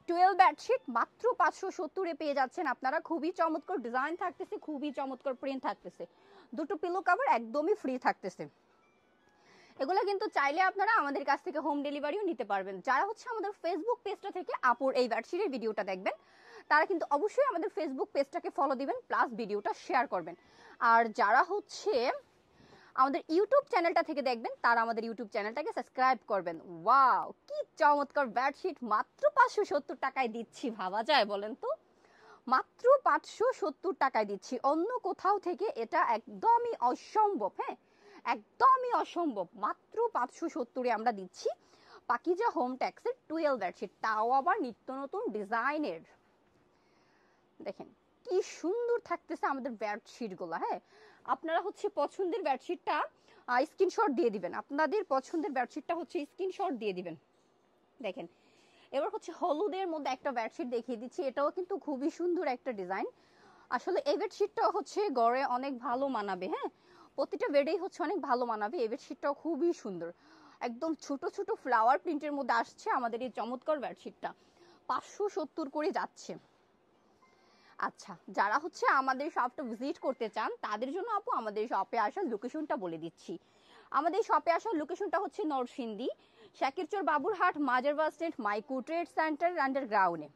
12 bedsheet মাত্র 570 পেয়ে যাচ্ছেন আপনারা। খুবই চমৎকার ডিজাইন থাকতেছে, খুবই চমৎকার প্রিন্ট থাকতেছে। দুটো পিলো কভার একদমই ফ্রি থাকতেছে। এগুলো কিন্তু চাইলে আপনারা আমাদের কাছ থেকে হোম ডেলিভারিও নিতে পারবেন। যারা হচ্ছে আমাদের ফেসবুক পেজটা থেকে আপুর এই বেডশিটের ভিডিওটা দেখবেন, তারা কিন্তু অবশ্যই আমাদের ফেসবুক পেজটাকে ফলো দিবেন, প্লাস ভিডিওটা শেয়ার করবেন। আর যারা হচ্ছে আমাদের ইউটিউব চ্যানেলটা থেকে দেখবেন, তারা আমাদের ইউটিউব চ্যানেলটাকে সাবস্ক্রাইব করবেন। ওয়াও, কি চমৎকার বেডশিট মাত্র 570 টাকায় দিচ্ছি, ভাবা যায় বলেন তো? মাত্র 570 টাকায় দিচ্ছি। অন্য কোথাও থেকে এটা একদমই অসম্ভব। হ্যাঁ, একদমই অসম্ভব। মাত্র 570-এ আমরা দিচ্ছি পাকিজা হোম ট্যাক্সের 12 বেডশিট, তাও আবার নিত্য নতুন ডিজাইনের। দেখেন কি সুন্দর থাকতেছে আমাদের বেডশিটগুলো। হ্যাঁ, আপনারা হচ্ছে পছন্দের বেডশিটটা স্ক্রিনশট দিয়ে দিবেন, আপনাদের পছন্দের বেডশিটটা হচ্ছে স্ক্রিনশট দিয়ে দিবেন। দেখেন এবার হচ্ছে হলুদের মধ্যে একটা বেডশিট দেখিয়ে দিচ্ছি, এটাও কিন্তু খুবই সুন্দর একটা ডিজাইন। আসলে এই বেডশিটটাও হচ্ছে গড়ে অনেক ভালো মানাবে। হ্যাঁ, প্রতিটা বেডেই হচ্ছে অনেক ভালো মানাবে। এই বেডশিটটাও খুবই সুন্দর, একদম ছোট ছোট ফ্লাওয়ার প্রিন্টের মধ্যে আসছে আমাদের এই চমৎকার বেডশিটটা। 570 করে যাচ্ছে। আচ্ছা, যারা হচ্ছে আমাদের শপটা ভিজিট করতে চান তাদের জন্য আপু আমাদের শপে আসার লোকেশনটা বলে দিচ্ছি। আমাদের শপে আসার লোকেশনটা হচ্ছে নরসিংদী শাকিরচর বাবুরহাট মাজার বাস স্ট্যান্ড মাইকো ট্রেড সেন্টার আন্ডারগ্রাউন্ডে।